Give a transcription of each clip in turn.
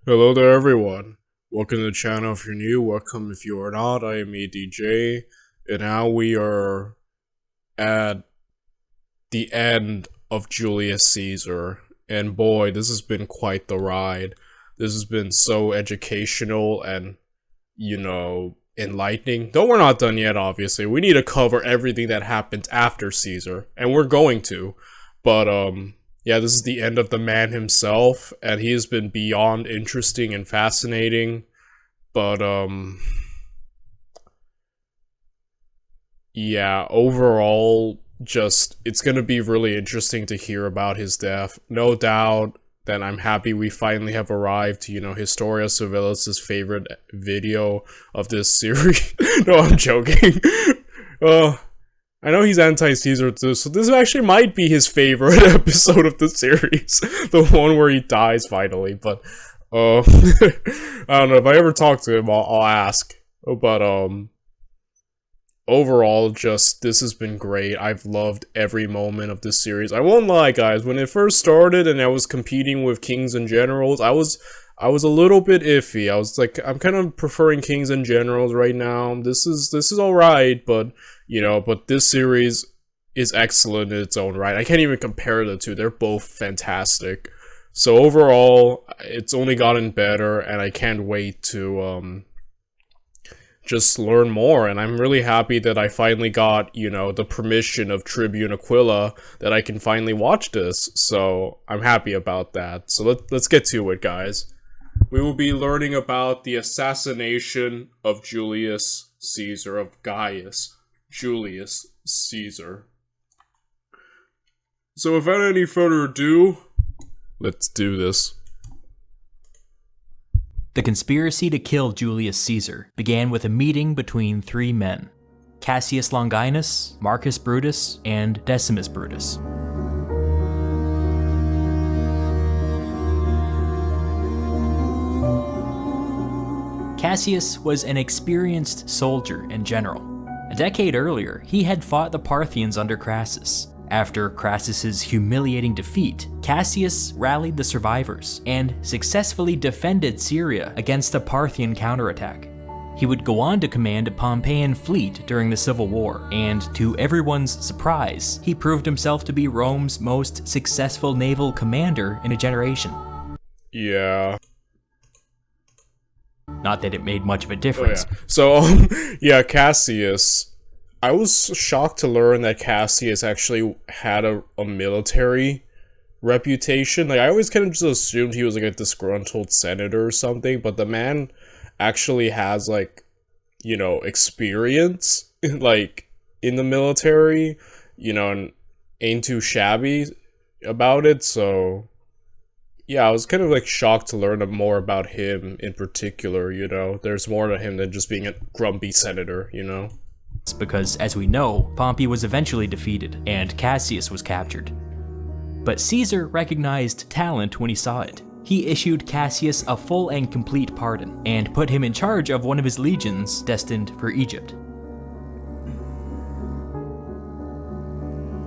Hello there everyone. Welcome to the channel if you're new, welcome if you are not. I am EDJ, and now we are at the end of Julius Caesar. And boy, this has been quite the ride. This has been so educational and, enlightening. Though we're not done yet, obviously. We need to cover everything that happens after Caesar, and we're going to. But, yeah, this is the end of the man himself, and he has been beyond interesting and fascinating, but, yeah, overall, it's gonna be really interesting to hear about his death. No doubt that I'm happy we finally have arrived to, Historia Civilis' favorite video of this series. No, I'm joking. I know he's anti-Caesar too, so this actually might be his favorite episode of the series. The one where he dies finally, but, I don't know, if I ever talk to him, I'll ask. But, overall, this has been great. I've loved every moment of this series. I won't lie, guys, when it first started and I was competing with Kings and Generals, I was a little bit iffy. I was like, I'm kind of preferring Kings and Generals right now. This is alright, but, but this series is excellent in its own right. I can't even compare the two. They're both fantastic. So overall, it's only gotten better, and I can't wait to, just learn more, and I'm really happy that I finally got, the permission of Tribune Aquila that I can finally watch this, so I'm happy about that. So let's get to it, guys. We will be learning about the assassination of Julius Caesar, of Gaius Julius Caesar. So without any further ado, let's do this. The conspiracy to kill Julius Caesar began with a meeting between three men: Cassius Longinus, Marcus Brutus, and Decimus Brutus. Cassius was an experienced soldier and general. A decade earlier, he had fought the Parthians under Crassus. After Crassus's humiliating defeat, Cassius rallied the survivors and successfully defended Syria against a Parthian counterattack. He would go on to command a Pompeian fleet during the Civil War, and to everyone's surprise, he proved himself to be Rome's most successful naval commander in a generation. Yeah. Not that it made much of a difference. Oh, yeah. So, yeah, Cassius. I was shocked to learn that Cassius actually had a military reputation. Like, I always kind of just assumed he was like a disgruntled senator or something, but the man actually has, like, experience, like, in the military, and ain't too shabby about it, so, yeah, I was kind of, like, shocked to learn more about him in particular, There's more to him than just being a grumpy senator, Because, as we know, Pompey was eventually defeated, and Cassius was captured. But Caesar recognized talent when he saw it. He issued Cassius a full and complete pardon, and put him in charge of one of his legions destined for Egypt.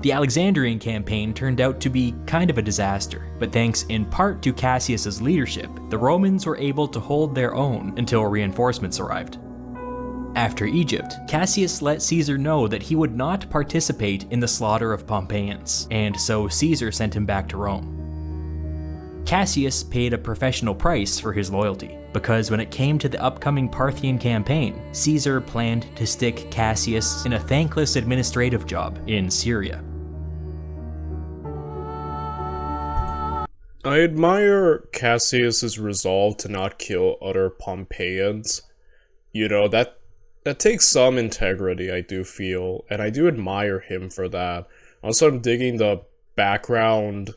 The Alexandrian campaign turned out to be kind of a disaster, but thanks in part to Cassius's leadership, the Romans were able to hold their own until reinforcements arrived. After Egypt, Cassius let Caesar know that he would not participate in the slaughter of Pompeians, and so Caesar sent him back to Rome. Cassius paid a professional price for his loyalty, because when it came to the upcoming Parthian campaign, Caesar planned to stick Cassius in a thankless administrative job in Syria. I admire Cassius's resolve to not kill other Pompeians. That takes some integrity, I do feel, and I do admire him for that. Also, I'm digging the background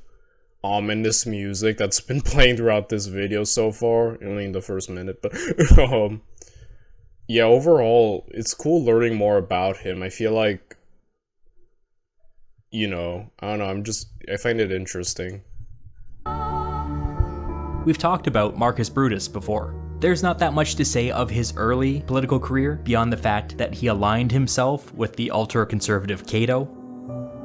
ominous music that's been playing throughout this video so far, only in the first minute, but, yeah, overall, it's cool learning more about him. I feel like, I don't know, I find it interesting. We've talked about Marcus Brutus before. There's not that much to say of his early political career beyond the fact that he aligned himself with the ultra-conservative Cato.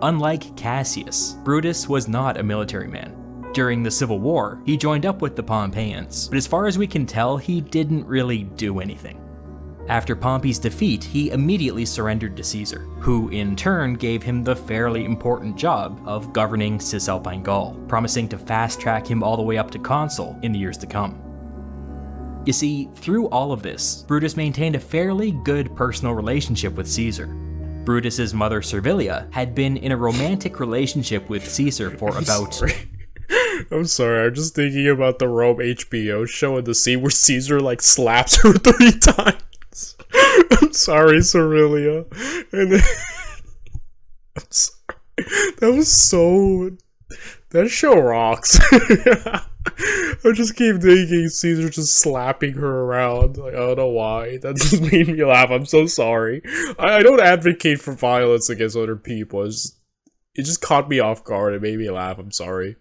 Unlike Cassius, Brutus was not a military man. During the Civil War, he joined up with the Pompeians, but as far as we can tell, he didn't really do anything. After Pompey's defeat, he immediately surrendered to Caesar, who in turn gave him the fairly important job of governing Cisalpine Gaul, promising to fast-track him all the way up to consul in the years to come. You see, through all of this, Brutus maintained a fairly good personal relationship with Caesar. Brutus's mother Servilia had been in a romantic relationship with Caesar for about... I'm sorry, I'm just thinking about the Rome HBO show and the scene where Caesar like slaps her 3 times. I'm sorry, Servilia. And then... I'm sorry. That was so... That show rocks. I just keep thinking Caesar just slapping her around. Like, I don't know why. That just made me laugh. I'm so sorry. I don't advocate for violence against other people. It just caught me off guard. It made me laugh. I'm sorry.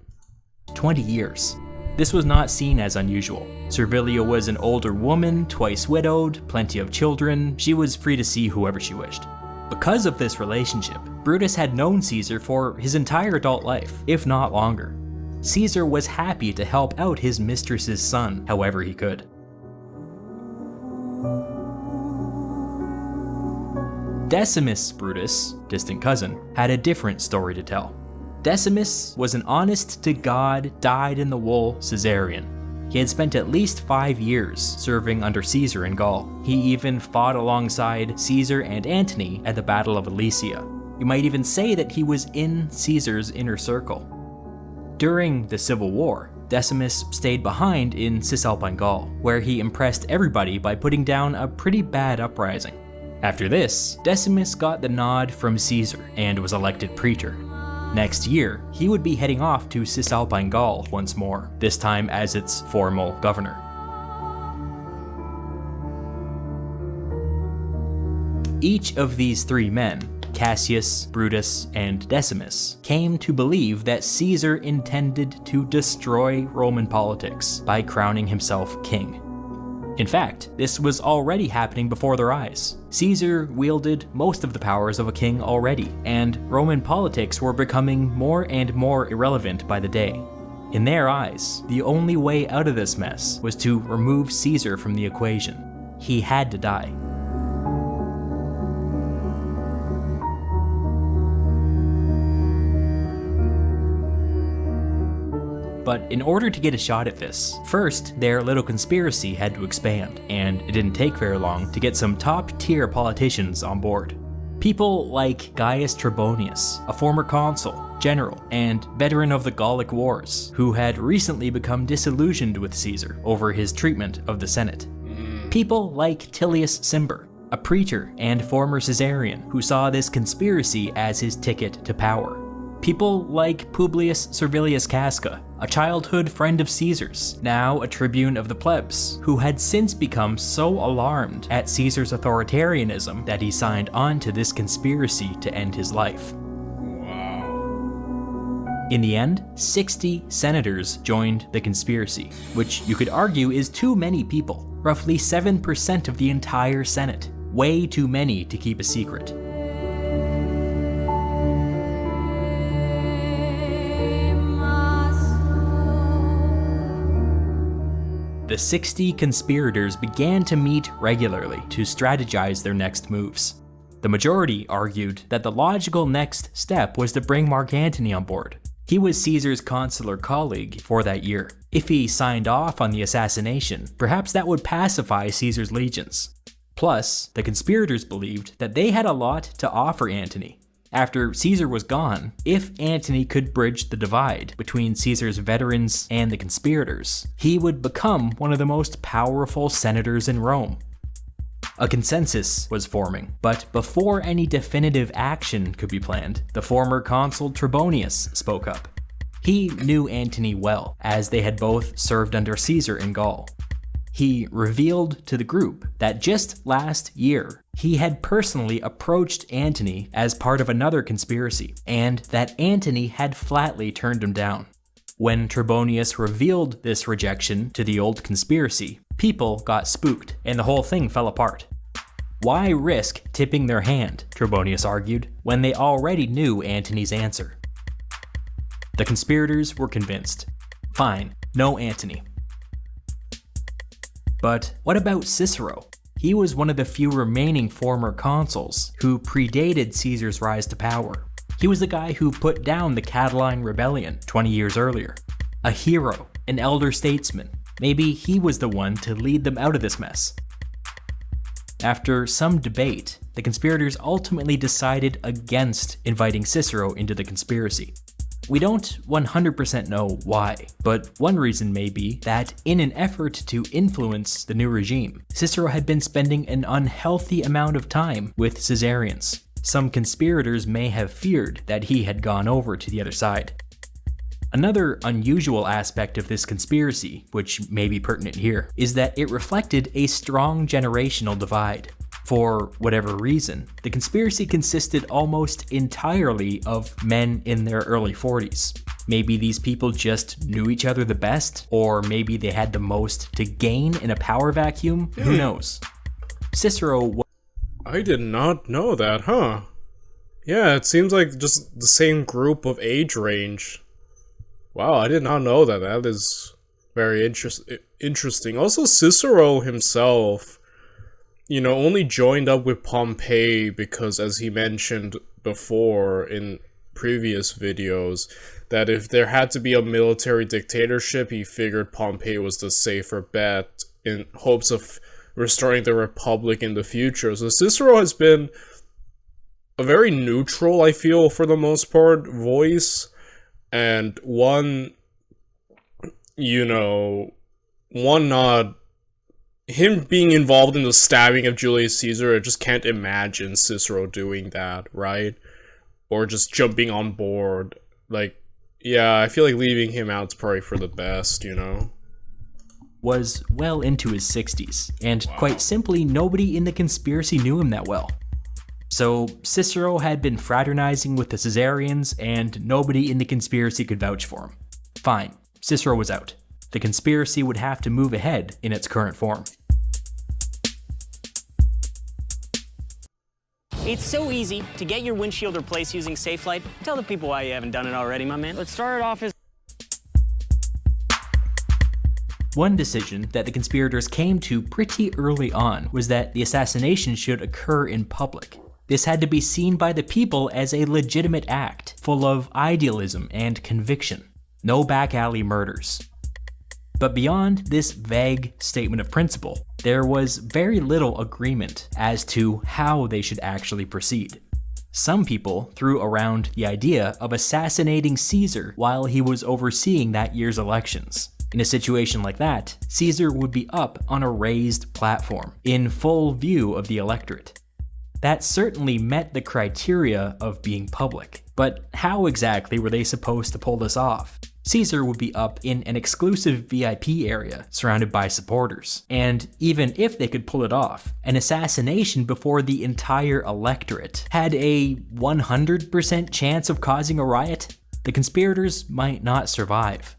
20 years. This was not seen as unusual. Servilia was an older woman, twice widowed, plenty of children. She was free to see whoever she wished. Because of this relationship, Brutus had known Caesar for his entire adult life, if not longer. Caesar was happy to help out his mistress's son however he could. Decimus Brutus, distant cousin, had a different story to tell. Decimus was an honest-to-God, dyed-in-the-wool Caesarian. He had spent at least 5 years serving under Caesar in Gaul. He even fought alongside Caesar and Antony at the Battle of Alesia. You might even say that he was in Caesar's inner circle. During the Civil War, Decimus stayed behind in Cisalpine Gaul, where he impressed everybody by putting down a pretty bad uprising. After this, Decimus got the nod from Caesar and was elected praetor. Next year, he would be heading off to Cisalpine Gaul once more, this time as its formal governor. Each of these 3 men, Cassius, Brutus, and Decimus, came to believe that Caesar intended to destroy Roman politics by crowning himself king. In fact, this was already happening before their eyes. Caesar wielded most of the powers of a king already, and Roman politics were becoming more and more irrelevant by the day. In their eyes, the only way out of this mess was to remove Caesar from the equation. He had to die. But in order to get a shot at this, first their little conspiracy had to expand, and it didn't take very long to get some top-tier politicians on board. People like Gaius Trebonius, a former consul, general, and veteran of the Gallic Wars, who had recently become disillusioned with Caesar over his treatment of the Senate. People like Tullius Cimber, a preacher and former Caesarian who saw this conspiracy as his ticket to power. People like Publius Servilius Casca, a childhood friend of Caesar's, now a tribune of the plebs, who had since become so alarmed at Caesar's authoritarianism that he signed on to this conspiracy to end his life. In the end, 60 senators joined the conspiracy, which you could argue is too many people, roughly 7% of the entire Senate. Way too many to keep a secret. The 60 conspirators began to meet regularly to strategize their next moves. The majority argued that the logical next step was to bring Mark Antony on board. He was Caesar's consular colleague for that year. If he signed off on the assassination, perhaps that would pacify Caesar's legions. Plus, the conspirators believed that they had a lot to offer Antony. After Caesar was gone, if Antony could bridge the divide between Caesar's veterans and the conspirators, he would become one of the most powerful senators in Rome. A consensus was forming, but before any definitive action could be planned, the former consul Trebonius spoke up. He knew Antony well, as they had both served under Caesar in Gaul. He revealed to the group that just last year, he had personally approached Antony as part of another conspiracy, and that Antony had flatly turned him down. When Trebonius revealed this rejection to the old conspiracy, people got spooked, and the whole thing fell apart. Why risk tipping their hand, Trebonius argued, when they already knew Antony's answer? The conspirators were convinced. Fine, no Antony. But what about Cicero? He was one of the few remaining former consuls who predated Caesar's rise to power. He was the guy who put down the Catiline Rebellion 20 years earlier. A hero, an elder statesman. Maybe he was the one to lead them out of this mess. After some debate, the conspirators ultimately decided against inviting Cicero into the conspiracy. We don't 100% know why, but one reason may be that in an effort to influence the new regime, Cicero had been spending an unhealthy amount of time with Caesarians. Some conspirators may have feared that he had gone over to the other side. Another unusual aspect of this conspiracy, which may be pertinent here, is that it reflected a strong generational divide. For whatever reason, the conspiracy consisted almost entirely of men in their early 40s. Maybe these people just knew each other the best, or maybe they had the most to gain in a power vacuum, who knows? Cicero I did not know that, huh? Yeah, it seems like just the same group of age range. Wow, I did not know that. That is very interesting. Also, Cicero himself, only joined up with Pompey because, as he mentioned before in previous videos, that if there had to be a military dictatorship, he figured Pompey was the safer bet in hopes of restoring the Republic in the future. So Cicero has been a very neutral, I feel, for the most part, voice. And one not him being involved in the stabbing of Julius Caesar, I just can't imagine Cicero doing that, right? Or just jumping on board. Like, yeah, I feel like leaving him out's probably for the best, was well into his 60s, and quite simply, nobody in the conspiracy knew him that well. So Cicero had been fraternizing with the Caesarians, and nobody in the conspiracy could vouch for him. Fine, Cicero was out. The conspiracy would have to move ahead in its current form. It's so easy to get your windshield replaced using Safelite. Tell the people why you haven't done it already, my man. Let's start it off as... One decision that the conspirators came to pretty early on was that the assassination should occur in public. This had to be seen by the people as a legitimate act, full of idealism and conviction. No back alley murders. But beyond this vague statement of principle, there was very little agreement as to how they should actually proceed. Some people threw around the idea of assassinating Caesar while he was overseeing that year's elections. In a situation like that, Caesar would be up on a raised platform, in full view of the electorate. That certainly met the criteria of being public, but how exactly were they supposed to pull this off? Caesar would be up in an exclusive VIP area surrounded by supporters, and even if they could pull it off, an assassination before the entire electorate had a 100% chance of causing a riot. The conspirators might not survive.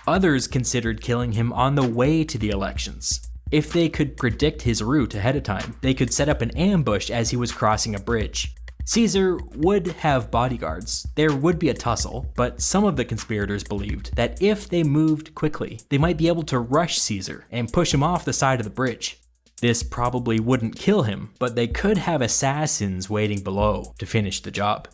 Others considered killing him on the way to the elections. If they could predict his route ahead of time, they could set up an ambush as he was crossing a bridge. Caesar would have bodyguards, there would be a tussle, but some of the conspirators believed that if they moved quickly, they might be able to rush Caesar and push him off the side of the bridge. This probably wouldn't kill him, but they could have assassins waiting below to finish the job.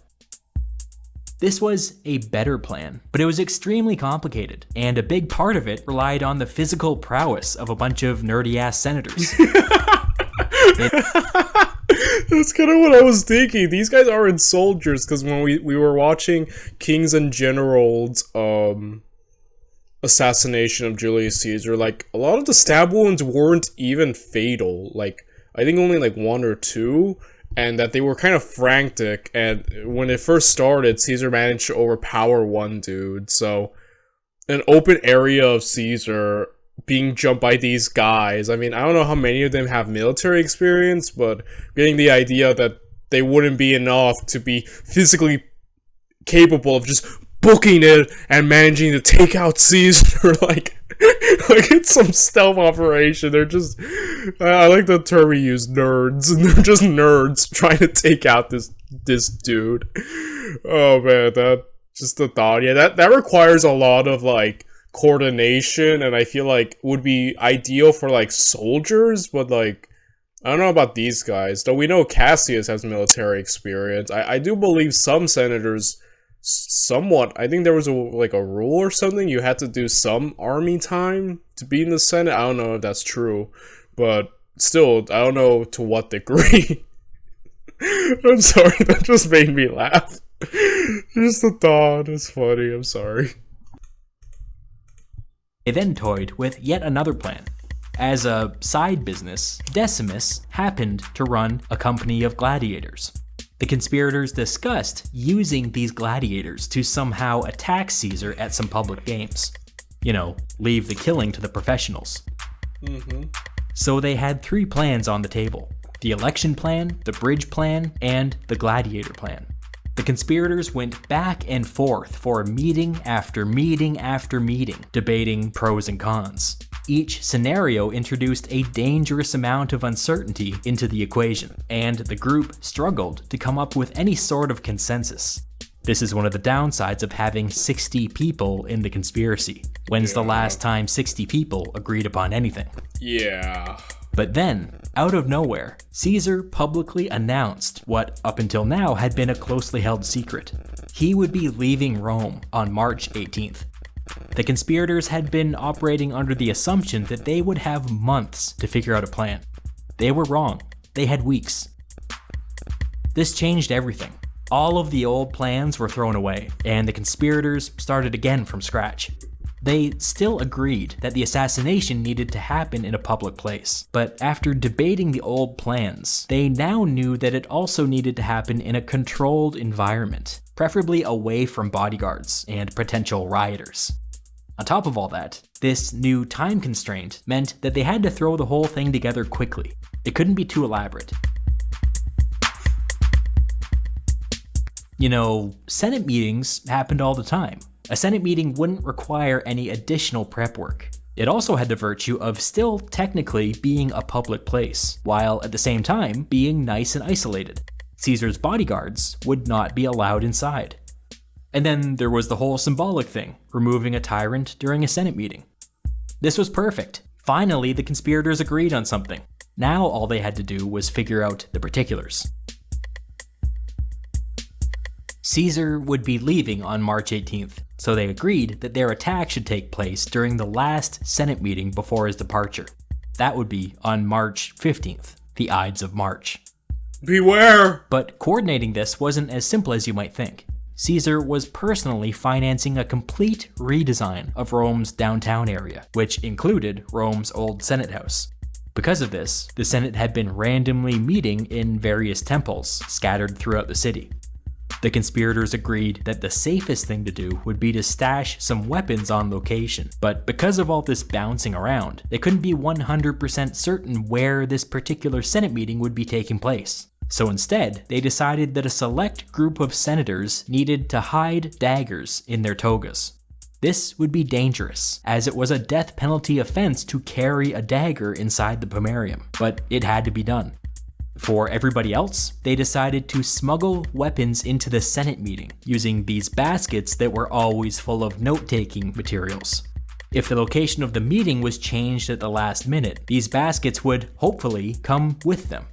This was a better plan, but it was extremely complicated, and a big part of it relied on the physical prowess of a bunch of nerdy-ass senators. That's kind of what I was thinking. These guys aren't soldiers, because when we were watching Kings and Generals, Assassination of Julius Caesar, like, a lot of the stab wounds weren't even fatal. Like, I think only like 1 or 2. And that they were kind of frantic, and when it first started, Caesar managed to overpower one dude, so an open area of Caesar being jumped by these guys, I mean, I don't know how many of them have military experience, but getting the idea that they wouldn't be enough to be physically capable of just booking it and managing to take out Caesar, like it's some stealth operation. They're just, I like the term we use, nerds, and they're just nerds trying to take out this dude. Oh man, Just the thought, yeah, that requires a lot of like coordination, and I feel like would be ideal for like soldiers, but like I don't know about these guys. Though we know Cassius has military experience. I do believe some senators somewhat. I think there was like a rule or something. You had to do some army time to be in the Senate. I don't know if that's true, but still, I don't know to what degree. I'm sorry, that just made me laugh. Just the thought is funny. I'm sorry. They then toyed with yet another plan. As a side business, Decimus happened to run a company of gladiators. The conspirators discussed using these gladiators to somehow attack Caesar at some public games. You know, leave the killing to the professionals. So they had 3 plans on the table: the election plan, the bridge plan, and the gladiator plan. The conspirators went back and forth for meeting after meeting after meeting, debating pros and cons. Each scenario introduced a dangerous amount of uncertainty into the equation, and the group struggled to come up with any sort of consensus. This is one of the downsides of having 60 people in the conspiracy. When's the last time 60 people agreed upon anything? Yeah. But then, out of nowhere, Caesar publicly announced what up until now had been a closely held secret. He would be leaving Rome on March 18th. The conspirators had been operating under the assumption that they would have months to figure out a plan. They were wrong. They had weeks. This changed everything. All of the old plans were thrown away, and the conspirators started again from scratch. They still agreed that the assassination needed to happen in a public place, but after debating the old plans, they now knew that it also needed to happen in a controlled environment, preferably away from bodyguards and potential rioters. On top of all that, this new time constraint meant that they had to throw the whole thing together quickly. It couldn't be too elaborate. You know, Senate meetings happened all the time. A Senate meeting wouldn't require any additional prep work. It also had the virtue of still technically being a public place, while at the same time being nice and isolated. Caesar's bodyguards would not be allowed inside. And then there was the whole symbolic thing, removing a tyrant during a Senate meeting. This was perfect. Finally, the conspirators agreed on something. Now all they had to do was figure out the particulars. Caesar would be leaving on March 18th, so they agreed that their attack should take place during the last Senate meeting before his departure. That would be on March 15th, the Ides of March. Beware! But coordinating this wasn't as simple as you might think. Caesar was personally financing a complete redesign of Rome's downtown area, which included Rome's old Senate house. Because of this, the Senate had been randomly meeting in various temples scattered throughout the city. The conspirators agreed that the safest thing to do would be to stash some weapons on location, but because of all this bouncing around, they couldn't be 100% certain where this particular Senate meeting would be taking place. So instead, they decided that a select group of senators needed to hide daggers in their togas. This would be dangerous, as it was a death penalty offense to carry a dagger inside the pomerium, but it had to be done. For everybody else, they decided to smuggle weapons into the Senate meeting, using these baskets that were always full of note-taking materials. If the location of the meeting was changed at the last minute, these baskets would hopefully come with them.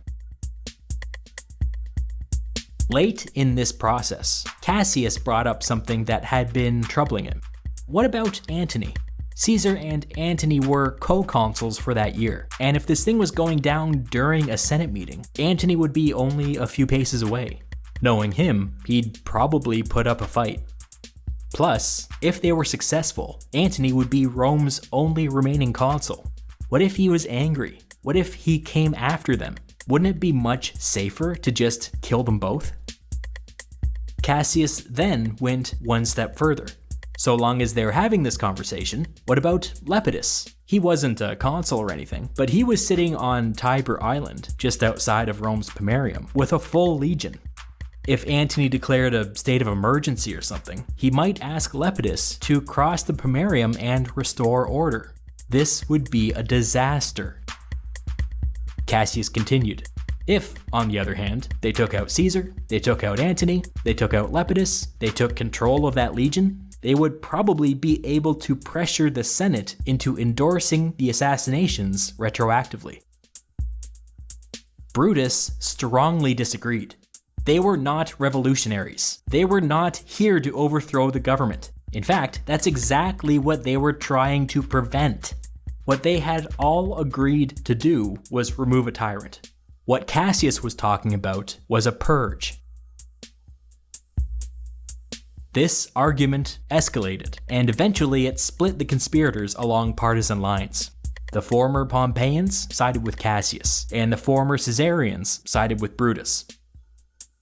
Late in this process, Cassius brought up something that had been troubling him. What about Antony? Caesar and Antony were co-consuls for that year, and if this thing was going down during a Senate meeting, Antony would be only a few paces away. Knowing him, he'd probably put up a fight. Plus, if they were successful, Antony would be Rome's only remaining consul. What if he was angry? What if he came after them? Wouldn't it be much safer to just kill them both? Cassius then went one step further. So long as they're having this conversation, what about Lepidus? He wasn't a consul or anything, but he was sitting on Tiber Island, just outside of Rome's Pomerium, with a full legion. If Antony declared a state of emergency or something, he might ask Lepidus to cross the Pomerium and restore order. This would be a disaster. Cassius continued. If, on the other hand, they took out Caesar, they took out Antony, they took out Lepidus, they took control of that legion, they would probably be able to pressure the Senate into endorsing the assassinations retroactively. Brutus strongly disagreed. They were not revolutionaries. They were not here to overthrow the government. In fact, that's exactly what they were trying to prevent. What they had all agreed to do was remove a tyrant. What Cassius was talking about was a purge. This argument escalated, and eventually it split the conspirators along partisan lines. The former Pompeians sided with Cassius, and the former Caesarians sided with Brutus.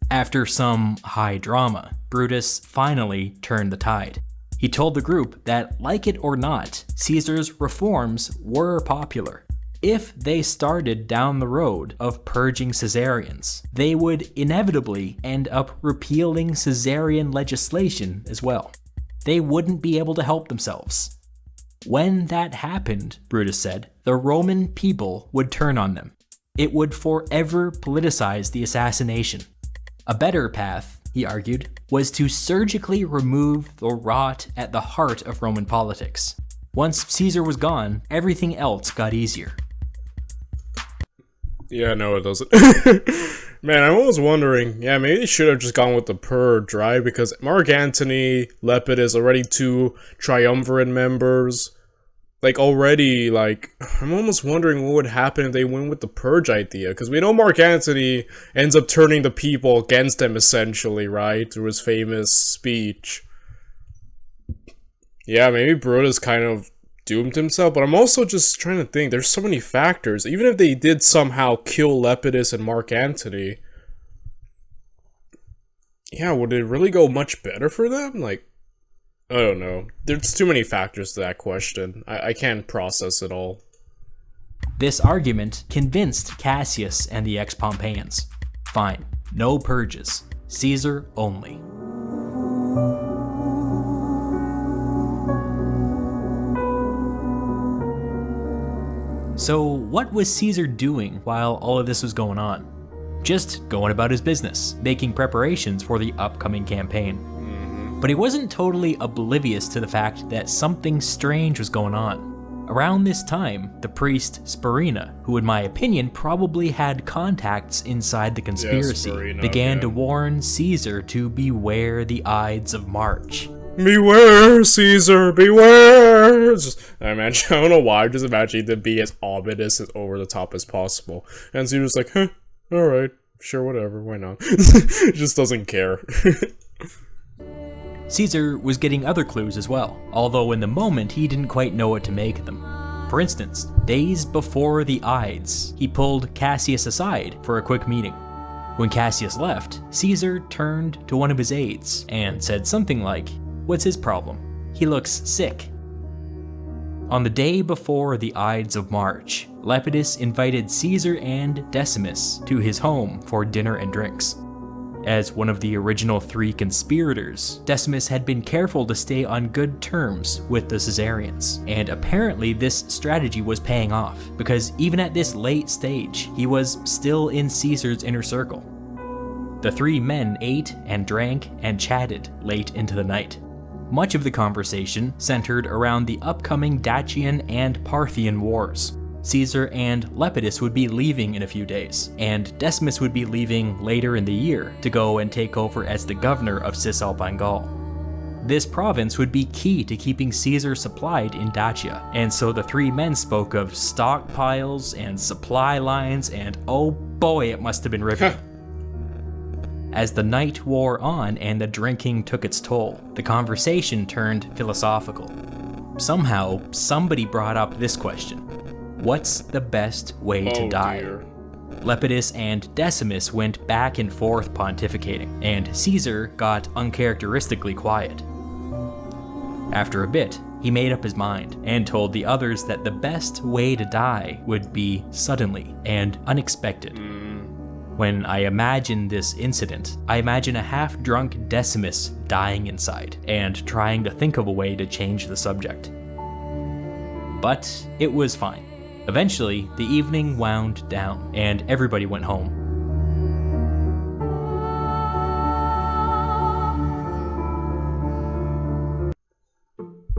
After some high drama, Brutus finally turned the tide. He told the group that, like it or not, Caesar's reforms were popular. If they started down the road of purging Caesarians, they would inevitably end up repealing Caesarian legislation as well. They wouldn't be able to help themselves. When that happened, Brutus said, the Roman people would turn on them. It would forever politicize the assassination. A better path, he argued, was to surgically remove the rot at the heart of Roman politics. Once Caesar was gone, everything else got easier. Yeah, no, it doesn't. Man, I'm always wondering, yeah, maybe they should have just gone with the purge, right? Because Mark Antony, Lepidus, already 2 triumvirate members. Like, already, like, I'm almost wondering what would happen if they went with the purge idea. Because we know Mark Antony ends up turning the people against him, essentially, right? Through his famous speech. Yeah, maybe Brutus kind of doomed himself, but I'm also just trying to think, there's so many factors. Even if they did somehow kill Lepidus and Mark Antony, yeah, would it really go much better for them? Like, I don't know. There's too many factors to that question. I can't process it all. This argument convinced Cassius and the ex-Pompeians. Fine, no purges, Caesar only. So what was Caesar doing while all of this was going on? Just going about his business, making preparations for the upcoming campaign. But he wasn't totally oblivious to the fact that something strange was going on. Around this time, the priest Spurina, who in my opinion probably had contacts inside the conspiracy, began to warn Caesar to beware the Ides of March. Beware, Caesar, beware! I don't know why, I'm just imagining to be as ominous and over the top as possible. And Caesar's like, huh, alright, sure, whatever, why not? Just doesn't care. Caesar was getting other clues as well, although in the moment he didn't quite know what to make of them. For instance, days before the Ides, he pulled Cassius aside for a quick meeting. When Cassius left, Caesar turned to one of his aides and said something like, "What's his problem? He looks sick." On the day before the Ides of March, Lepidus invited Caesar and Decimus to his home for dinner and drinks. As one of the original 3 conspirators, Decimus had been careful to stay on good terms with the Caesarians, and apparently this strategy was paying off, because even at this late stage, he was still in Caesar's inner circle. The 3 men ate and drank and chatted late into the night. Much of the conversation centered around the upcoming Dacian and Parthian wars. Caesar and Lepidus would be leaving in a few days, and Decimus would be leaving later in the year to go and take over as the governor of Cisalpine Gaul. This province would be key to keeping Caesar supplied in Dacia, and so the 3 men spoke of stockpiles and supply lines, and oh boy, it must have been riveting. As the night wore on and the drinking took its toll, the conversation turned philosophical. Somehow, somebody brought up this question: what's the best way to die? Dear. Lepidus and Decimus went back and forth pontificating, and Caesar got uncharacteristically quiet. After a bit, he made up his mind and told the others that the best way to die would be suddenly and unexpected. When I imagine this incident, I imagine a half-drunk Decimus dying inside and trying to think of a way to change the subject. But it was fine. Eventually, the evening wound down and everybody went home.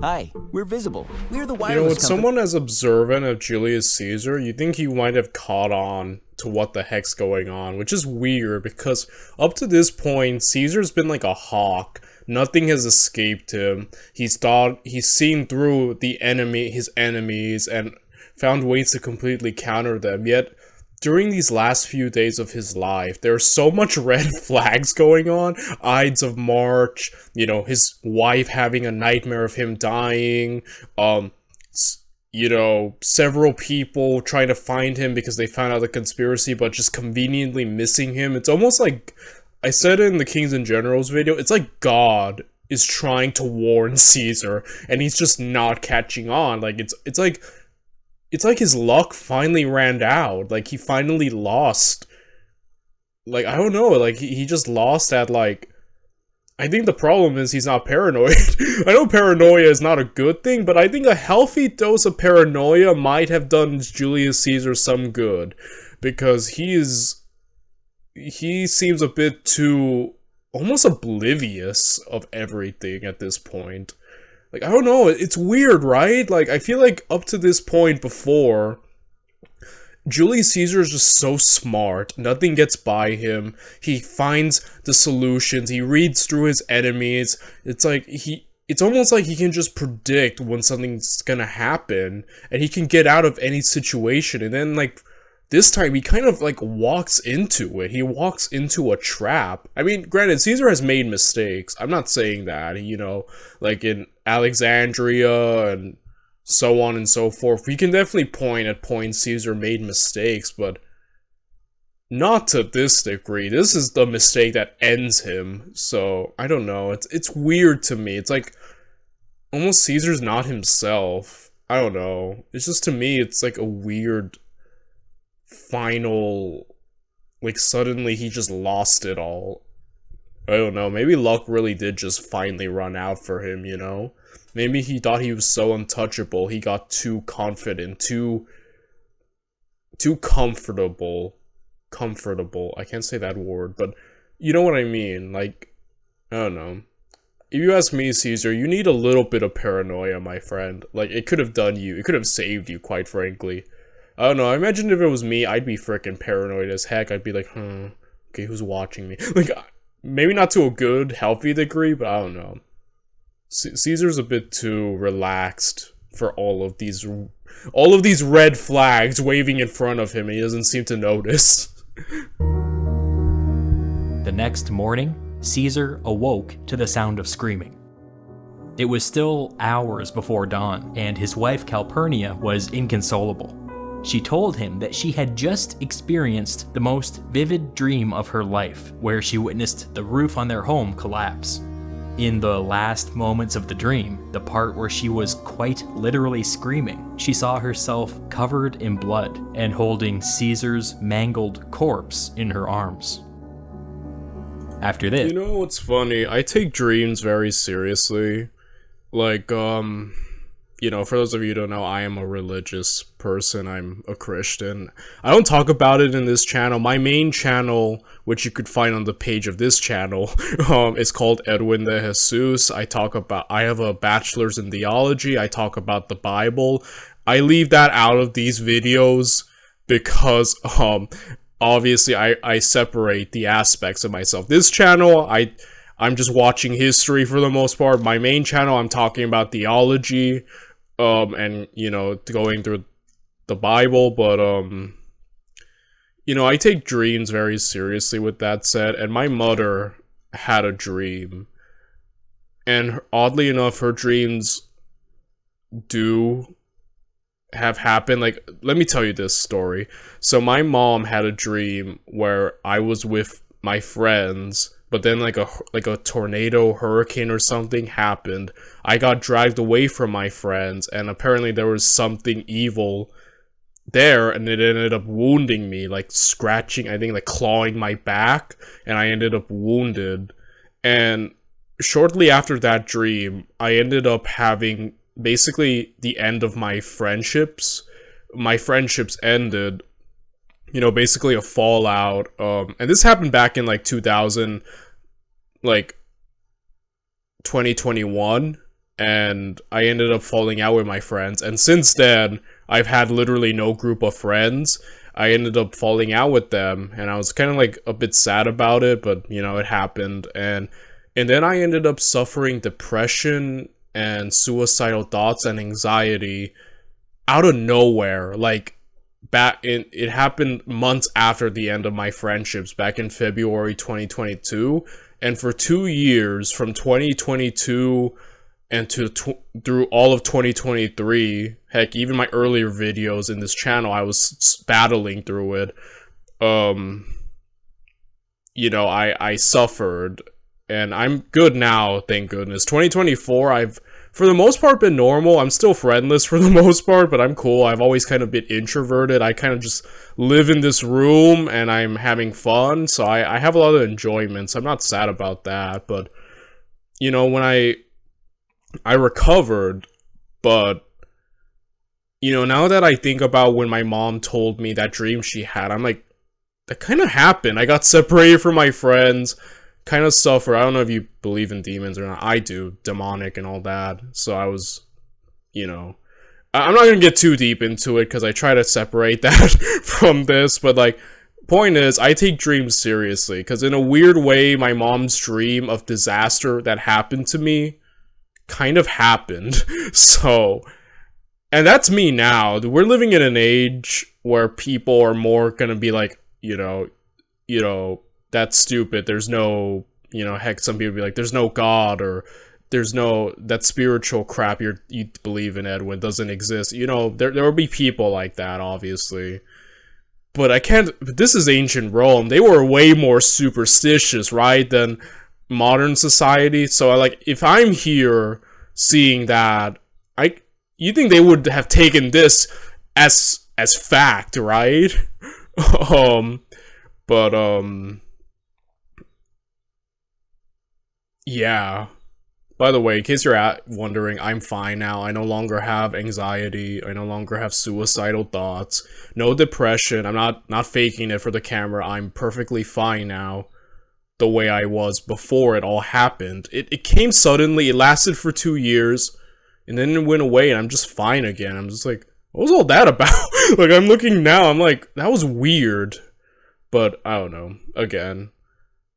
Hi, we're visible. We're the You know, wireless with company. someone as observant of Julius Caesar, you think he might have caught on to what the heck's going on, which is weird because up to this point, Caesar's been like a hawk. Nothing has escaped him. He's seen through his enemies, and found ways to completely counter them. Yet, during these last few days of his life, there's so much red flags going on. Ides of March, you know, his wife having a nightmare of him dying, you know, several people trying to find him because they found out the conspiracy, but just conveniently missing him. It's almost like, I said in the Kings and Generals video, it's like God is trying to warn Caesar, and he's just not catching on. Like, it's like his luck finally ran out. Like, he finally lost. Like, I don't know. Like, he just lost at, like... I think the problem is he's not paranoid. I know paranoia is not a good thing, but I think a healthy dose of paranoia might have done Julius Caesar some good. Because he seems a bit too... almost oblivious of everything at this point. Like, I don't know, it's weird, right? Like, I feel like up to this point before, Julius Caesar is just so smart. Nothing gets by him. He finds the solutions. He reads through his enemies. It's like, it's almost like he can just predict when something's gonna happen, and he can get out of any situation, and then, like, this time, he kind of, like, walks into it. He walks into a trap. I mean, granted, Caesar has made mistakes. I'm not saying that, you know, like in Alexandria and so on and so forth. We can definitely point at points Caesar made mistakes, but not to this degree. This is the mistake that ends him, so, I don't know. It's weird to me. It's like, almost Caesar's not himself. I don't know. It's just, to me, it's like a weird... final, like, suddenly he just lost it all. I don't know, maybe luck really did just finally run out for him, you know? Maybe he thought he was so untouchable, he got too confident, too comfortable. I can't say that word, but you know what I mean, like, I don't know. If you ask me, Caesar, you need a little bit of paranoia, my friend. Like, it could have saved you, quite frankly. I don't know, I imagine if it was me, I'd be freaking paranoid as heck. I'd be like, okay, who's watching me? Like, maybe not to a good, healthy degree, but I don't know. Caesar's a bit too relaxed for all of these red flags waving in front of him, and he doesn't seem to notice. The next morning, Caesar awoke to the sound of screaming. It was still hours before dawn, and his wife Calpurnia was inconsolable. She told him that she had just experienced the most vivid dream of her life, where she witnessed the roof on their home collapse. In the last moments of the dream, the part where she was quite literally screaming, she saw herself covered in blood and holding Caesar's mangled corpse in her arms. After this... You know what's funny? I take dreams very seriously. Like, you know, for those of you who don't know, I am a religious person. I'm a Christian. I don't talk about it in this channel. My main channel, which you could find on the page of this channel, is called Edwin de Jesus. I have a bachelor's in theology. I talk about the Bible. I leave that out of these videos because, obviously I separate the aspects of myself. This channel, I'm just watching history for the most part. My main channel, I'm talking about theology, and, you know, going through the Bible, but, you know, I take dreams very seriously with that said, and my mother had a dream, and oddly enough, her dreams do have happened. Like, let me tell you this story. So my mom had a dream where I was with my friends, but then like a tornado, hurricane or something happened. I got dragged away from my friends, and apparently there was something evil there, and it ended up wounding me, like scratching, I think like clawing my back, and I ended up wounded. And shortly after that dream, I ended up having basically the end of my friendships. My friendships ended, you know, basically a fallout, and this happened back in like 2021, and I ended up falling out with my friends, and since then, I've had literally no group of friends. I ended up falling out with them, and I was kind of like a bit sad about it, but you know, it happened, and then I ended up suffering depression and suicidal thoughts and anxiety out of nowhere. Like, it happened months after the end of my friendships, back in February 2022, and for 2 years, from 2022 and through all of 2023, heck, even my earlier videos in this channel, I was battling through it. You know, I suffered, and I'm good now, thank goodness. 2024, I've, for the most part, been normal. I'm still friendless for the most part, but I'm cool. I've always kind of been introverted. I kind of just live in this room, and I'm having fun, so I have a lot of enjoyments. I'm not sad about that, but, you know, when I recovered, but, you know, now that I think about when my mom told me that dream she had, I'm like, that kind of happened. I got separated from my friends, kind of suffer. I don't know if you believe in demons or not. I do, demonic and all that. So I was, you know, I'm not gonna get too deep into it because I try to separate that from this, but like, point is, I take dreams seriously, because in a weird way, my mom's dream of disaster that happened to me kind of happened. So, and that's me now. We're living in an age where people are more gonna be like, you know, that's stupid, there's no, you know, heck, some people be like, there's no God, or there's no, that spiritual crap you believe in, Edwin, doesn't exist. You know, there will be people like that, obviously. But I can't, but this is ancient Rome. They were way more superstitious, right, than modern society. So, like, if I'm here seeing that, you think they would have taken this as fact, right? Yeah. By the way, in case you're wondering, I'm fine now. I no longer have anxiety. I no longer have suicidal thoughts. No depression. I'm not faking it for the camera. I'm perfectly fine now, the way I was before it all happened. It came suddenly. It lasted for 2 years, and then it went away, and I'm just fine again. I'm just like, what was all that about? Like, I'm looking now, I'm like, that was weird. But, I don't know. Again.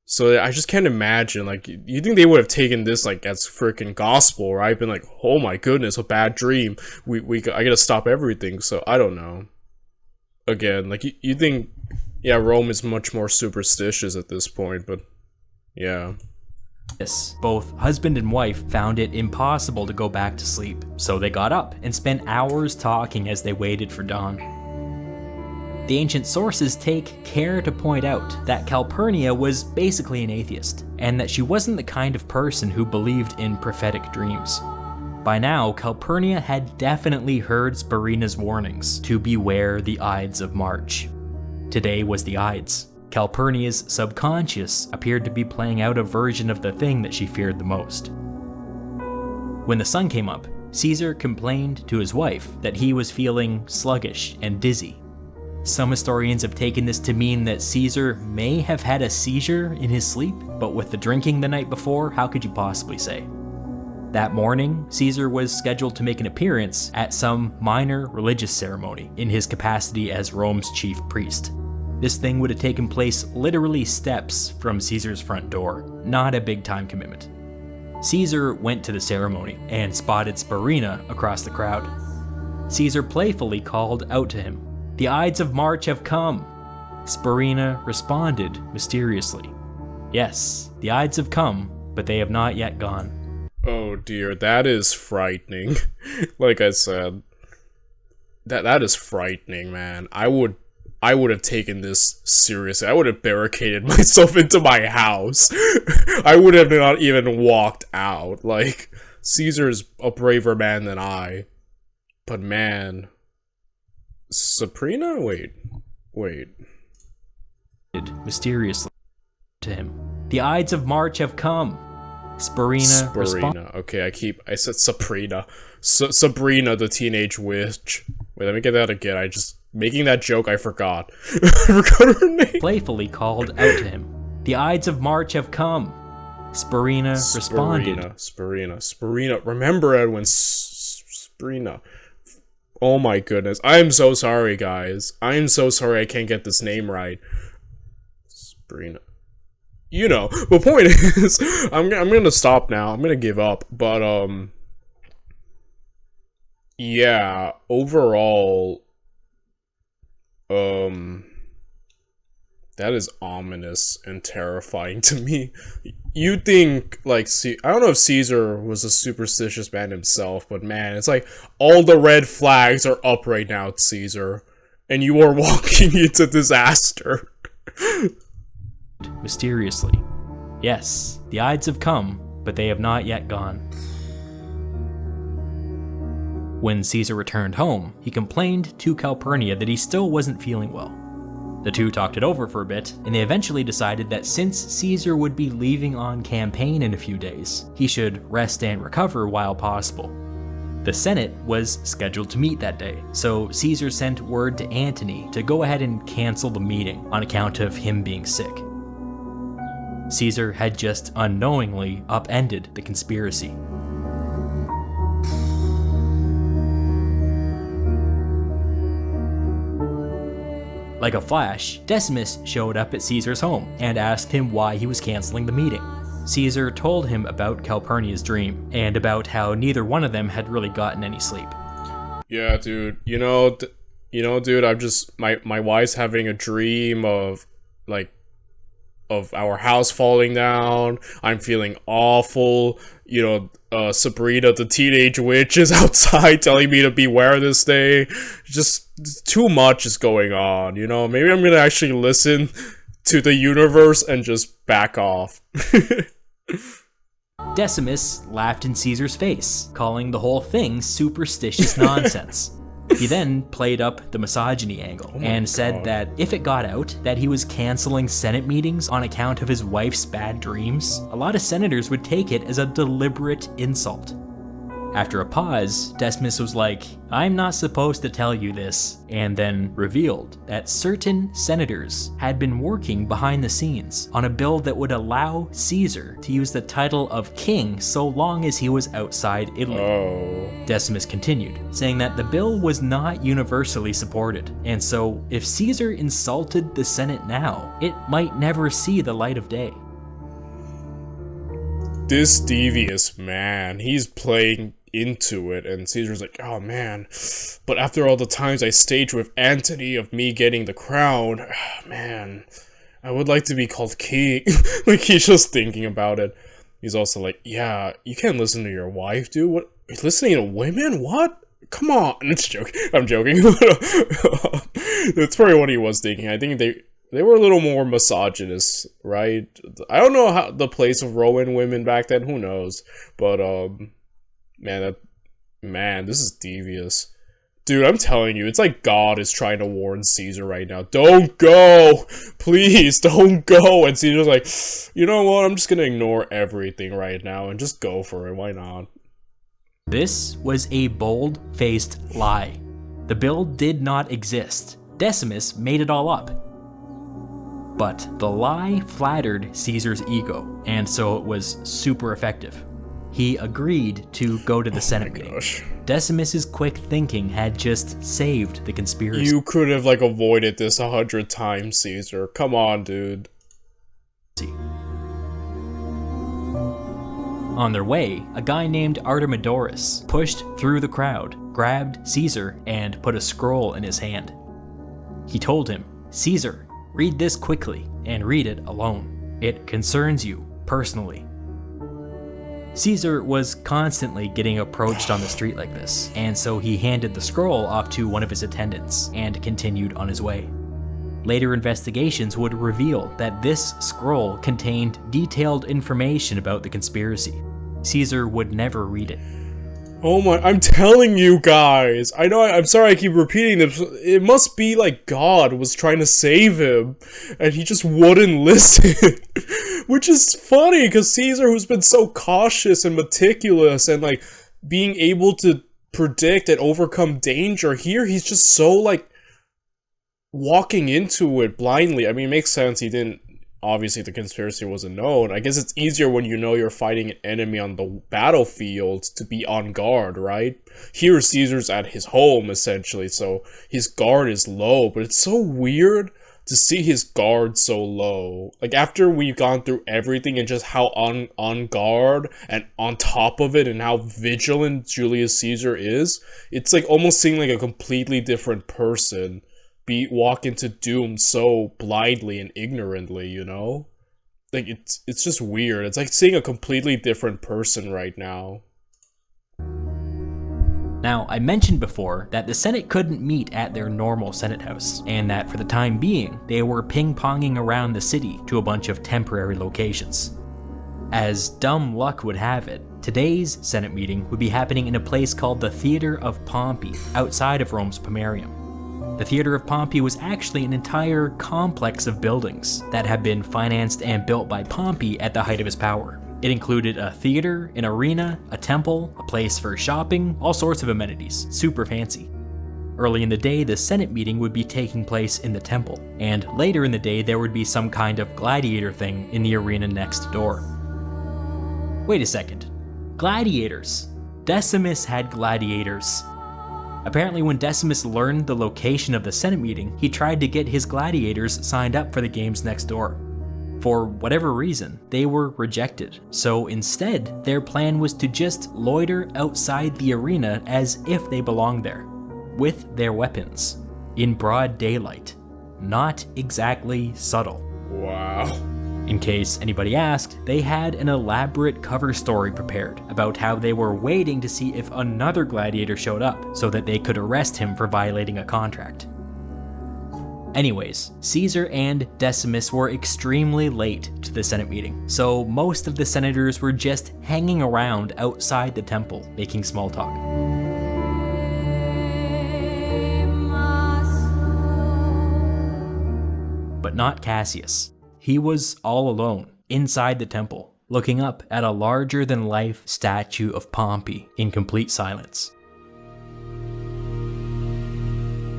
So, I just can't imagine, like, you think they would have taken this, like, as freaking gospel, right? Been like, oh my goodness, a bad dream. I gotta stop everything. So, I don't know. Again, like, you think, yeah, Rome is much more superstitious at this point, but, yeah. Yes, both husband and wife found it impossible to go back to sleep, so they got up and spent hours talking as they waited for dawn. The ancient sources take care to point out that Calpurnia was basically an atheist, and that she wasn't the kind of person who believed in prophetic dreams. By now, Calpurnia had definitely heard Spurinna's warnings to beware the Ides of March. Today was the Ides. Calpurnia's subconscious appeared to be playing out a version of the thing that she feared the most. When the sun came up, Caesar complained to his wife that he was feeling sluggish and dizzy. Some historians have taken this to mean that Caesar may have had a seizure in his sleep, but with the drinking the night before, how could you possibly say? That morning, Caesar was scheduled to make an appearance at some minor religious ceremony in his capacity as Rome's chief priest. This thing would have taken place literally steps from Caesar's front door, not a big time commitment. Caesar went to the ceremony and spotted Spurinna across the crowd. Caesar playfully called out to him, "The Ides of March have come." Spurinna responded mysteriously, "Yes, the Ides have come, but they have not yet gone." Oh dear, that is frightening. Like I said, that is frightening, man. I would have taken this seriously. I would have barricaded myself into my house. I would have not even walked out. Like, Caesar's a braver man than I. But man, Sabrina? Wait. Mysteriously to him, "The Ides of March have come." Spurinna responded. Okay, I said Sabrina. Sabrina, the teenage witch. Wait, let me get that again. Making that joke, I forgot. I forgot her name. Playfully called out to him, "The Ides of March have come." Spurina responded. Spurina. Remember, Edwin, Spurina. Oh my goodness. I'm so sorry, guys. I'm so sorry I can't get this name right. Spurina. You know, the point is, I'm gonna stop now. I'm gonna give up. But, yeah, overall, that is ominous and terrifying to me. You think, like, I don't know if Caesar was a superstitious man himself, but man, it's like all the red flags are up right now, Caesar, and you are walking into disaster. Mysteriously. Yes, the Ides have come, but they have not yet gone. When Caesar returned home, he complained to Calpurnia that he still wasn't feeling well. The two talked it over for a bit, and they eventually decided that since Caesar would be leaving on campaign in a few days, he should rest and recover while possible. The Senate was scheduled to meet that day, so Caesar sent word to Antony to go ahead and cancel the meeting on account of him being sick. Caesar had just unknowingly upended the conspiracy. Like a flash, Decimus showed up at Caesar's home and asked him why he was canceling the meeting. Caesar told him about Calpurnia's dream, and about how neither one of them had really gotten any sleep. Yeah, dude. You know, dude, I've just, my wife's having a dream of, like, of our house falling down. I'm feeling awful. You know, Sabrina, the teenage witch, is outside telling me to beware this day. Just too much is going on, you know? Maybe I'm gonna actually listen to the universe and just back off. Decimus laughed in Caesar's face, calling the whole thing superstitious nonsense. He then played up the misogyny angle and said that if it got out that he was canceling Senate meetings on account of his wife's bad dreams, a lot of senators would take it as a deliberate insult. After a pause, Decimus was like, "I'm not supposed to tell you this," and then revealed that certain senators had been working behind the scenes on a bill that would allow Caesar to use the title of king so long as he was outside Italy. Decimus continued, saying that the bill was not universally supported, and so if Caesar insulted the Senate now, it might never see the light of day. This devious man, he's playing into it, and Caesar's like, oh man, but after all the times I staged with Antony of me getting the crown, man, I would like to be called king. Like, he's just thinking about it. He's also like, yeah, you can't listen to your wife, dude. What? You're listening to women? What? Come on. It's joking. I'm joking. That's probably what he was thinking. I think they were a little more misogynist, right? I don't know how the place of Roman women back then, who knows? But, man, this is devious. Dude, I'm telling you, it's like God is trying to warn Caesar right now. Don't go! Please, don't go! And Caesar's like, you know what, I'm just gonna ignore everything right now and just go for it, why not? This was a bold-faced lie. The bill did not exist. Decimus made it all up. But the lie flattered Caesar's ego, and so it was super effective. He agreed to go to the Senate meeting. Decimus's quick thinking had just saved the conspiracy. You could have, like, avoided this 100 times, Caesar. Come on, dude. On their way, a guy named Artemidorus pushed through the crowd, grabbed Caesar, and put a scroll in his hand. He told him, "Caesar, read this quickly, and read it alone. It concerns you, personally." Caesar was constantly getting approached on the street like this, and so he handed the scroll off to one of his attendants and continued on his way. Later investigations would reveal that this scroll contained detailed information about the conspiracy. Caesar would never read it. Oh my, I'm telling you guys. I know, I'm sorry I keep repeating this. It must be like God was trying to save him, and he just wouldn't listen. Which is funny, because Caesar, who's been so cautious and meticulous, and like, being able to predict and overcome danger, here he's just so like, walking into it blindly. I mean, it makes sense, he didn't obviously the conspiracy wasn't known. I guess it's easier when you know you're fighting an enemy on the battlefield to be on guard, right? Here Caesar's at his home, essentially, so his guard is low, but it's so weird to see his guard so low. Like, after we've gone through everything and just how on guard and on top of it and how vigilant Julius Caesar is, it's like almost seeing like a completely different person walk into doom so blindly and ignorantly, you know? Like, it's just weird. It's like seeing a completely different person right now. Now, I mentioned before that the Senate couldn't meet at their normal Senate house, and that for the time being, they were ping-ponging around the city to a bunch of temporary locations. As dumb luck would have it, today's Senate meeting would be happening in a place called the Theater of Pompey, outside of Rome's Pomerium. The Theater of Pompey was actually an entire complex of buildings that had been financed and built by Pompey at the height of his power. It included a theater, an arena, a temple, a place for shopping, all sorts of amenities, super fancy. Early in the day, the Senate meeting would be taking place in the temple, and later in the day there would be some kind of gladiator thing in the arena next door. Wait a second. Gladiators. Decimus had gladiators. Apparently when Decimus learned the location of the Senate meeting, he tried to get his gladiators signed up for the games next door. For whatever reason, they were rejected, so instead, their plan was to just loiter outside the arena as if they belonged there, with their weapons, in broad daylight. Not exactly subtle. Wow. In case anybody asked, they had an elaborate cover story prepared about how they were waiting to see if another gladiator showed up so that they could arrest him for violating a contract. Anyways, Caesar and Decimus were extremely late to the Senate meeting, so most of the senators were just hanging around outside the temple, making small talk. But not Cassius. He was all alone, inside the temple, looking up at a larger-than-life statue of Pompey in complete silence.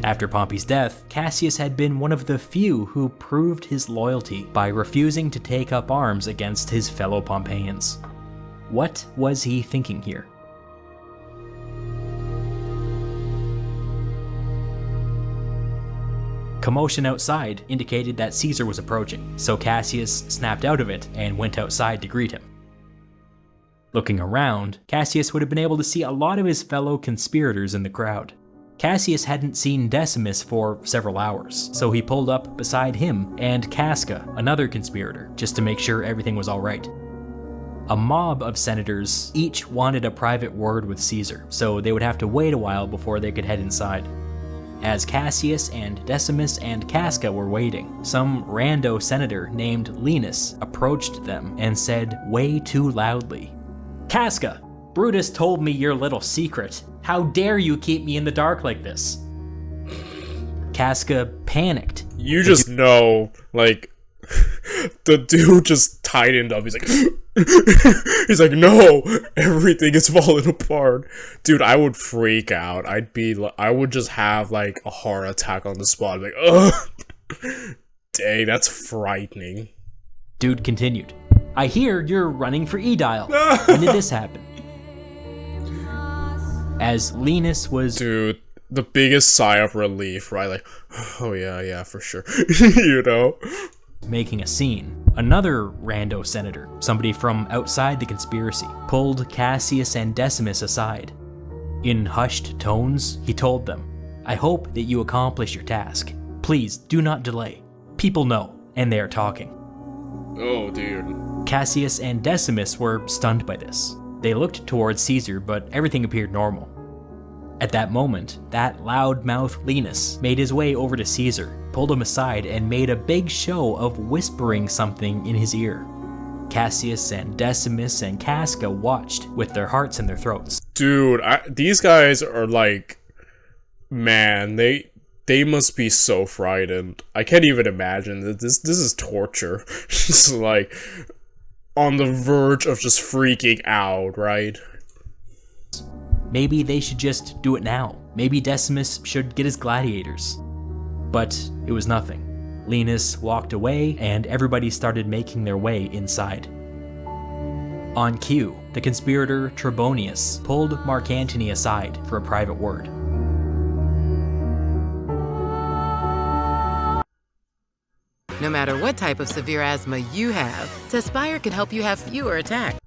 After Pompey's death, Cassius had been one of the few who proved his loyalty by refusing to take up arms against his fellow Pompeians. What was he thinking here? Commotion outside indicated that Caesar was approaching, so Cassius snapped out of it and went outside to greet him. Looking around, Cassius would have been able to see a lot of his fellow conspirators in the crowd. Cassius hadn't seen Decimus for several hours, so he pulled up beside him and Casca, another conspirator, just to make sure everything was alright. A mob of senators each wanted a private word with Caesar, so they would have to wait a while before they could head inside. As Cassius and Decimus and Casca were waiting, some rando senator named Linus approached them and said way too loudly, "Casca, Brutus told me your little secret. How dare you keep me in the dark like this?" Casca panicked. You just know, like, the dude just tightened up. He's like, he's like, no, everything is falling apart. Dude, I would freak out. I would just have, like, a heart attack on the spot. Like, ugh. Dang, that's frightening. Dude continued, "I hear you're running for Edile. When did this happen?" As Linus was... Dude, the biggest sigh of relief, right? Like, oh yeah, for sure. You know? Making a scene, another rando senator, somebody from outside the conspiracy, pulled Cassius and Decimus aside. In hushed tones, he told them, "I hope that you accomplish your task. Please do not delay. People know, and they are talking." Oh, dude. Cassius and Decimus were stunned by this. They looked towards Caesar, but everything appeared normal. At that moment, that loudmouth Linus made his way over to Caesar, pulled him aside, and made a big show of whispering something in his ear. Cassius and Decimus and Casca watched with their hearts in their throats. Dude, these guys are like, man, they must be so frightened. I can't even imagine that this is torture. Just like on the verge of just freaking out, right? Maybe they should just do it now. Maybe Decimus should get his gladiators. But it was nothing. Linus walked away, and everybody started making their way inside. On cue, the conspirator Trebonius pulled Mark Antony aside for a private word. No matter what type of severe asthma you have, Tespire can help you have fewer attacks.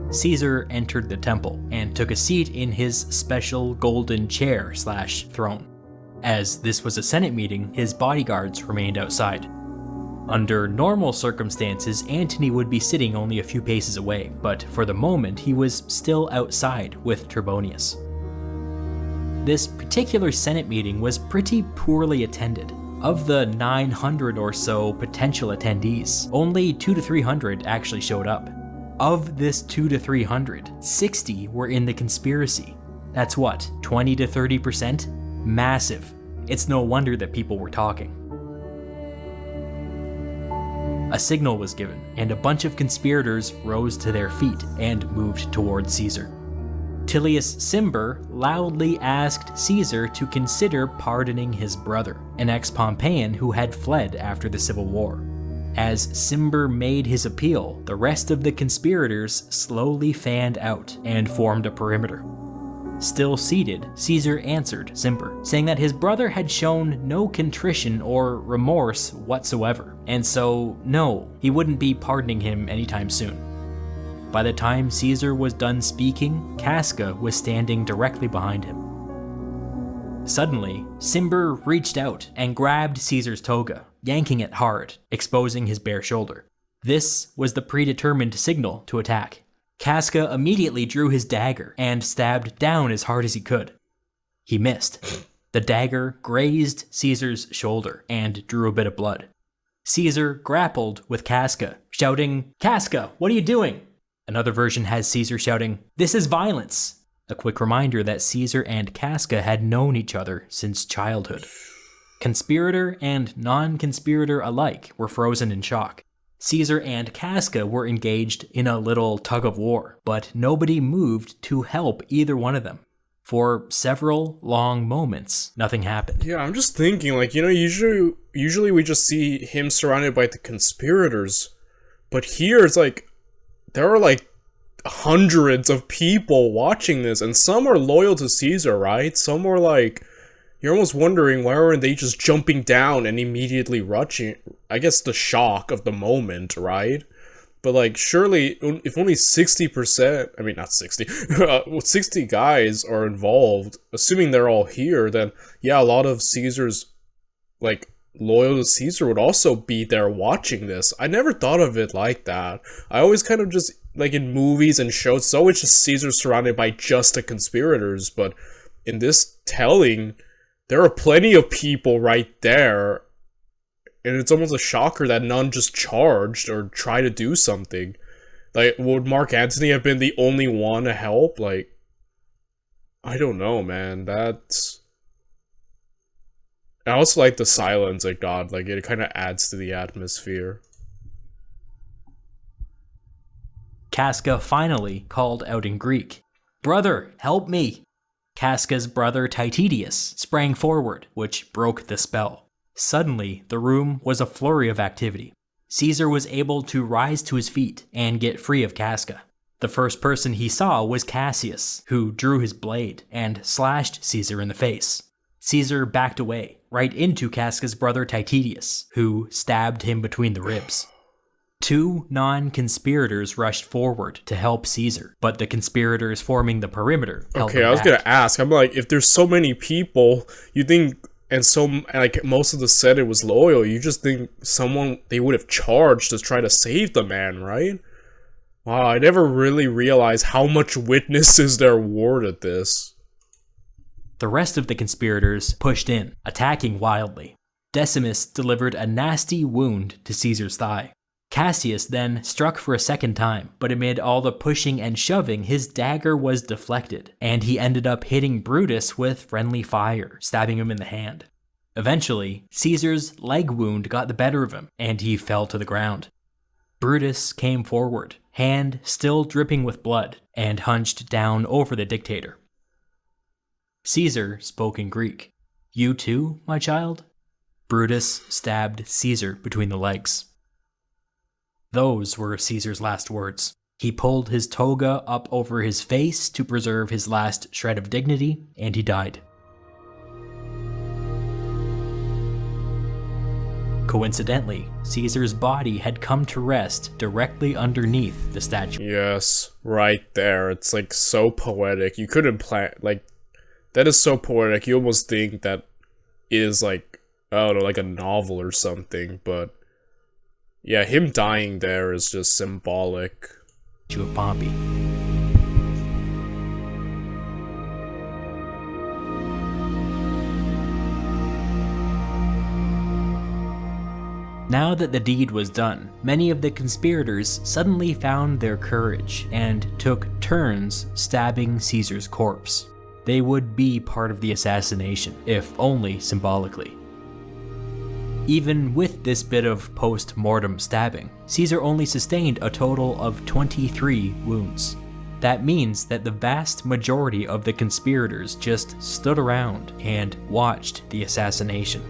Caesar entered the temple and took a seat in his special golden chair/throne. As this was a Senate meeting, his bodyguards remained outside. Under normal circumstances, Antony would be sitting only a few paces away, but for the moment he was still outside with Trebonius. This particular Senate meeting was pretty poorly attended. Of the 900 or so potential attendees, only 200 to 300 actually showed up. Of this 200 to 300, 60 were in the conspiracy. That's what, 20 to 30%? Massive. It's no wonder that people were talking. A signal was given, and a bunch of conspirators rose to their feet and moved toward Caesar. Tullius Cimber loudly asked Caesar to consider pardoning his brother, an ex-Pompeian who had fled after the Civil War. As Cimber made his appeal, the rest of the conspirators slowly fanned out and formed a perimeter. Still seated, Caesar answered Cimber, saying that his brother had shown no contrition or remorse whatsoever, and so no, he wouldn't be pardoning him anytime soon. By the time Caesar was done speaking, Casca was standing directly behind him. Suddenly, Cimber reached out and grabbed Caesar's toga, yanking it hard, exposing his bare shoulder. This was the predetermined signal to attack. Casca immediately drew his dagger and stabbed down as hard as he could. He missed. The dagger grazed Caesar's shoulder and drew a bit of blood. Caesar grappled with Casca, shouting, "Casca, what are you doing?" Another version has Caesar shouting, "This is violence." A quick reminder that Caesar and Casca had known each other since childhood. Conspirator and non-conspirator alike were frozen in shock. Caesar and Casca were engaged in a little tug-of-war, but nobody moved to help either one of them. For several long moments, nothing happened. Yeah, I'm just thinking, like, usually we just see him surrounded by the conspirators, but here it's like, there are like hundreds of people watching this, and some are loyal to Caesar, right? Some are like, you're almost wondering, why aren't they just jumping down and immediately rushing? I guess the shock of the moment, right? But like, surely, if only 60%, I mean, not 60, 60 guys are involved, assuming they're all here, then yeah, a lot of Caesar's, like, loyal to Caesar would also be there watching this. I never thought of it like that. I always kind of just, like in movies and shows, it's always just Caesar surrounded by just the conspirators, but in this telling, there are plenty of people right there, and it's almost a shocker that none just charged or tried to do something. Like, would Mark Antony have been the only one to help? Like, I don't know, man. That's... I also like the silence it got. Like, it kind of adds to the atmosphere. Casca finally called out in Greek, "Brother, help me!" Casca's brother Titedius sprang forward, which broke the spell. Suddenly, the room was a flurry of activity. Caesar was able to rise to his feet and get free of Casca. The first person he saw was Cassius, who drew his blade and slashed Caesar in the face. Caesar backed away, right into Casca's brother Titedius, who stabbed him between the ribs. Two non-conspirators rushed forward to help Caesar, but the conspirators forming the perimeter held them Okay, I was back. gonna ask, I'm like, if there's so many people, you think, and so, like, most of the Senate was loyal, you just think they would have charged to try to save the man, right? Wow, I never really realized how much witnesses there were to this. The rest of the conspirators pushed in, attacking wildly. Decimus delivered a nasty wound to Caesar's thigh. Cassius then struck for a second time, but amid all the pushing and shoving, his dagger was deflected, and he ended up hitting Brutus with friendly fire, stabbing him in the hand. Eventually, Caesar's leg wound got the better of him, and he fell to the ground. Brutus came forward, hand still dripping with blood, and hunched down over the dictator. Caesar spoke in Greek. You too, my child? Brutus stabbed Caesar between the legs. Those were Caesar's last words. He pulled his toga up over his face to preserve his last shred of dignity, and he died. Coincidentally, Caesar's body had come to rest directly underneath the statue. Yes, right there. It's like so poetic. You couldn't plan, like, that is so poetic. You almost think that is like, I don't know, like a novel or something, but yeah, him dying there is just symbolic. Of Pompey. Now that the deed was done, many of the conspirators suddenly found their courage and took turns stabbing Caesar's corpse. They would be part of the assassination, if only symbolically. Even with this bit of post-mortem stabbing, Caesar only sustained a total of 23 wounds. That means that the vast majority of the conspirators just stood around and watched the assassination.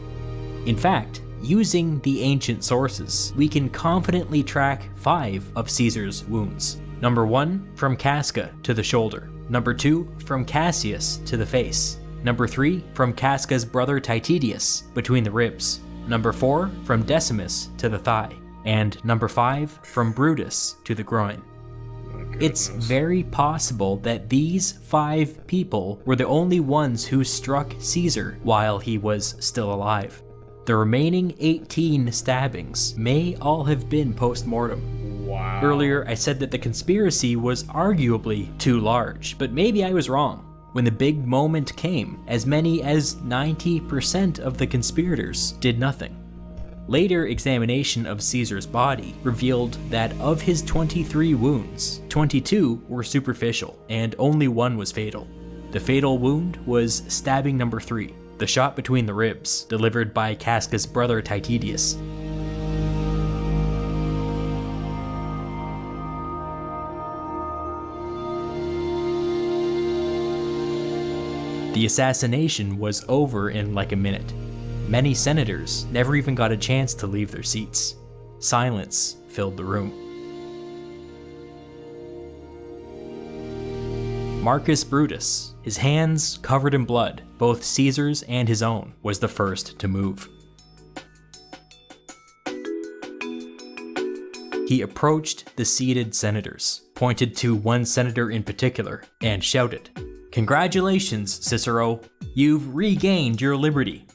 In fact, using the ancient sources, we can confidently track 5 of Caesar's wounds. Number 1, from Casca to the shoulder. Number 2, from Cassius to the face. Number 3, from Casca's brother Titidius, between the ribs. Number 4, from Decimus to the thigh. And number 5, from Brutus to the groin. It's very possible that these 5 people were the only ones who struck Caesar while he was still alive. The remaining 18 stabbings may all have been post-mortem. Wow. Earlier, I said that the conspiracy was arguably too large, but maybe I was wrong. When the big moment came, as many as 90% of the conspirators did nothing. Later examination of Caesar's body revealed that of his 23 wounds, 22 were superficial, and only 1 was fatal. The fatal wound was stabbing number 3, the shot between the ribs, delivered by Casca's brother Titidius. The assassination was over in like a minute. Many senators never even got a chance to leave their seats. Silence filled the room. Marcus Brutus, his hands covered in blood, both Caesar's and his own, was the first to move. He approached the seated senators, pointed to one senator in particular, and shouted, "Congratulations, Cicero! You've regained your liberty."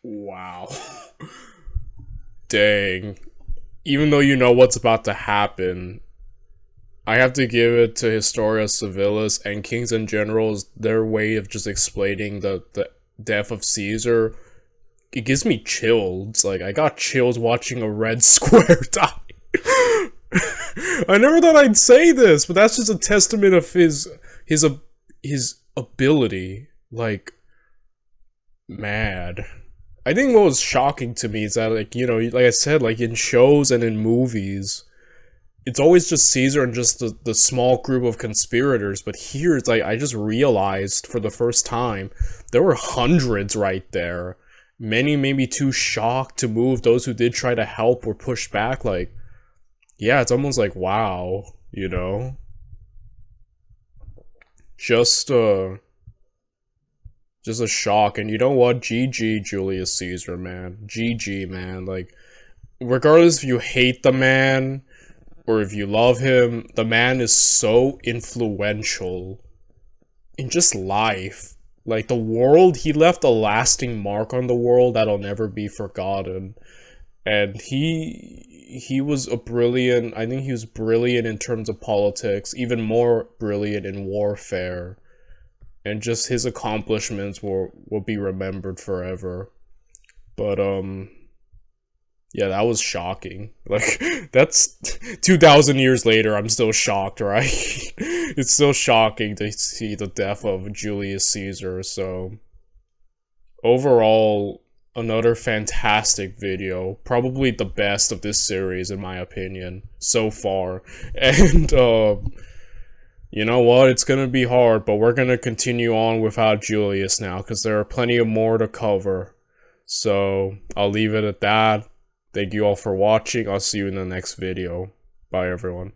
Wow. Dang. Even though you know what's about to happen, I have to give it to Historia Civilis and Kings and Generals, their way of just explaining the death of Caesar. It gives me chills. Like, I got chills watching a red square die. I never thought I'd say this, but that's just a testament of his ability. Like, mad. I think what was shocking to me is that, like, you know, like I said, like in shows and in movies, it's always just Caesar and just the small group of conspirators, but here it's like, I just realized for the first time, there were hundreds right there. Many maybe too shocked to move. Those who did try to help were pushed back. Like, yeah, it's almost like, wow, you know? Just a shock. And you know what? GG Julius Caesar, man. GG, man. Like, regardless if you hate the man or if you love him, the man is so influential in just life. Like, the world, he left a lasting mark on the world that'll never be forgotten. And he was a brilliant, I think he was brilliant in terms of politics, even more brilliant in warfare. And just his accomplishments will be remembered forever. But, yeah, that was shocking. Like, that's 2,000 years later, I'm still shocked, right? It's still shocking to see the death of Julius Caesar, so overall, another fantastic video, probably the best of this series in my opinion so far. And you know what, it's gonna be hard, but we're gonna continue on without Julius now, because there are plenty of more to cover. So I'll leave it at that. Thank you all for watching. I'll see you in the next video. Bye everyone.